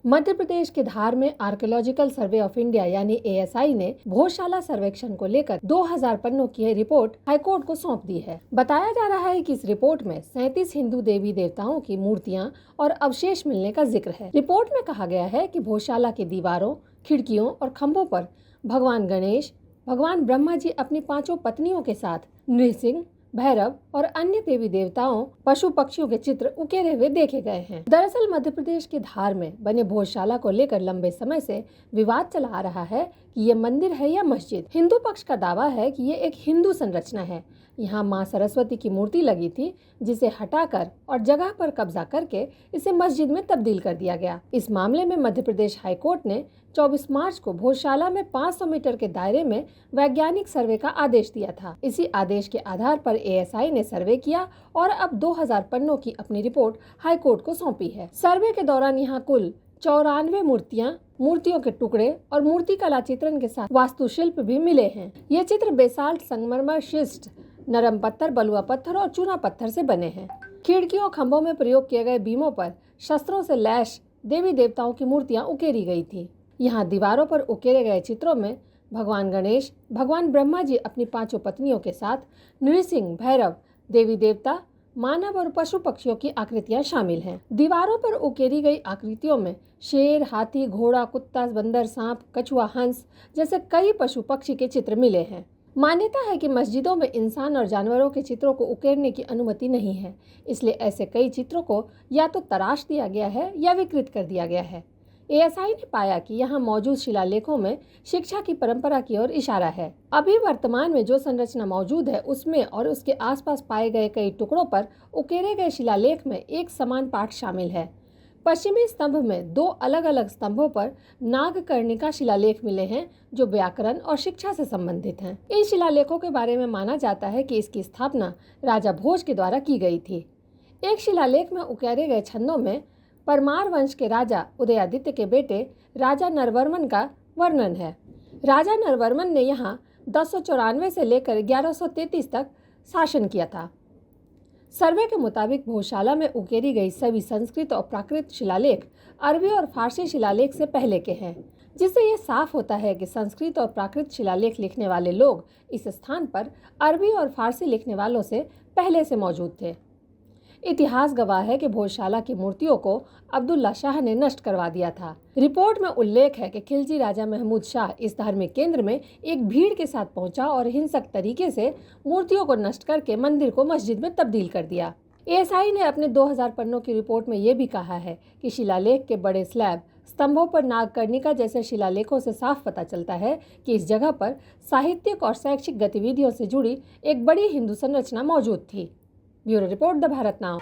मध्य प्रदेश के धार में archaeological survey of India यानी ASI ने भोजशाला सर्वेक्षण को लेकर 2000 पन्नों की रिपोर्ट हाईकोर्ट को सौंप दी है। बताया जा रहा है कि इस रिपोर्ट में 37 हिंदू देवी देवताओं की मूर्तियां और अवशेष मिलने का जिक्र है। रिपोर्ट में कहा गया है कि भोजशाला की दीवारों, खिड़कियों और खम्भों पर भगवान गणेश, भगवान ब्रह्मा जी अपनी 5 पत्नियों के साथ नृसिंह, भैरव और अन्य देवी देवताओं, पशु पक्षियों के चित्र उकेरे हुए देखे गए हैं। दरअसल मध्य प्रदेश के धार में बने भोजशाला को लेकर लंबे समय से विवाद चला आ रहा है कि ये मंदिर है या मस्जिद। हिंदू पक्ष का दावा है कि ये एक हिंदू संरचना है। यहाँ मां सरस्वती की मूर्ति लगी थी, जिसे हटाकर और जगह पर कब्जा करके इसे मस्जिद में तब्दील कर दिया गया। इस मामले में मध्य प्रदेश हाईकोर्ट ने 24 मार्च को भोजशाला में 500 मीटर के दायरे में वैज्ञानिक सर्वे का आदेश दिया था। इसी आदेश के आधार पर ASI ने सर्वे किया और अब 2000 पन्नों की अपनी रिपोर्ट हाईकोर्ट को सौंपी है। सर्वे के दौरान यहाँ कुल 94 मूर्तियां, मूर्तियों के टुकड़े और मूर्ति कला चित्रण के साथ वास्तुशिल्प भी मिले हैं। ये चित्र बेसाल्ट, संगमरमर, शिस्ट, नरम पत्थर, बलुआ पत्थर और चूना पत्थर से बने हैं। खिड़कियों, खंभों में प्रयोग किए गए बीमों पर शस्त्रों से लैस देवी देवताओं की मूर्तियां उकेरी गई थी। यहाँ दीवारों पर उकेरे गए चित्रों में भगवान गणेश, भगवान ब्रह्मा जी अपनी 5 पत्नियों के साथ, नृसिंह, भैरव, देवी देवता, मानव और पशु पक्षियों की आकृतियां शामिल हैं। दीवारों पर उकेरी गई आकृतियों में शेर, हाथी, घोड़ा, कुत्ता, बंदर, सांप, कछुआ, हंस जैसे कई पशु पक्षी के चित्र मिले हैं। मान्यता है कि मस्जिदों में इंसान और जानवरों के चित्रों को उकेरने की अनुमति नहीं है, इसलिए ऐसे कई चित्रों को या तो तराश दिया गया है या विकृत कर दिया गया है। ASI ने पाया कि यहाँ मौजूद शिलालेखों में शिक्षा की परंपरा की ओर इशारा है। अभी वर्तमान में जो संरचना मौजूद है उसमें और उसके आसपास पाए गए कई टुकड़ों पर उकेरे गए शिलालेख में एक समान पाठ शामिल है। पश्चिमी स्तंभ में 2 अलग अलग स्तंभों पर नागकर्णिका शिलालेख मिले हैं जो व्याकरण और शिक्षा से संबंधित हैं। इन शिलालेखों के बारे में माना जाता है कि इसकी स्थापना राजा भोज के द्वारा की गई थी। एक शिलालेख में उकेरे गए छंदों में परमार वंश के राजा उदयादित्य के बेटे राजा नरवर्मन का वर्णन है। राजा नरवर्मन ने यहाँ 1094 से लेकर 1133 तक शासन किया था। सर्वे के मुताबिक भोजशाला में उकेरी गई सभी संस्कृत और प्राकृत शिलालेख अरबी और फारसी शिलालेख से पहले के हैं, जिससे ये साफ होता है कि संस्कृत और प्राकृत शिलालेख लिखने वाले लोग इस स्थान पर अरबी और फारसी लिखने वालों से पहले से मौजूद थे। इतिहास गवाह है कि भोजशाला की मूर्तियों को अब्दुल्ला शाह ने नष्ट करवा दिया था। रिपोर्ट में उल्लेख है कि खिलजी राजा महमूद शाह इस धार्मिक केंद्र में एक भीड़ के साथ पहुंचा और हिंसक तरीके से मूर्तियों को नष्ट करके मंदिर को मस्जिद में तब्दील कर दिया। ASI ने अपने 2000 पन्नों की रिपोर्ट में ये भी कहा है कि शिलालेख के बड़े स्लैब, स्तंभों पर नागकर्णिका जैसे शिलालेखों से साफ पता चलता है कि इस जगह पर साहित्यिक और शैक्षिक गतिविधियों से जुड़ी एक बड़ी हिंदू संरचना मौजूद थी। Bureau report, the Bharat now.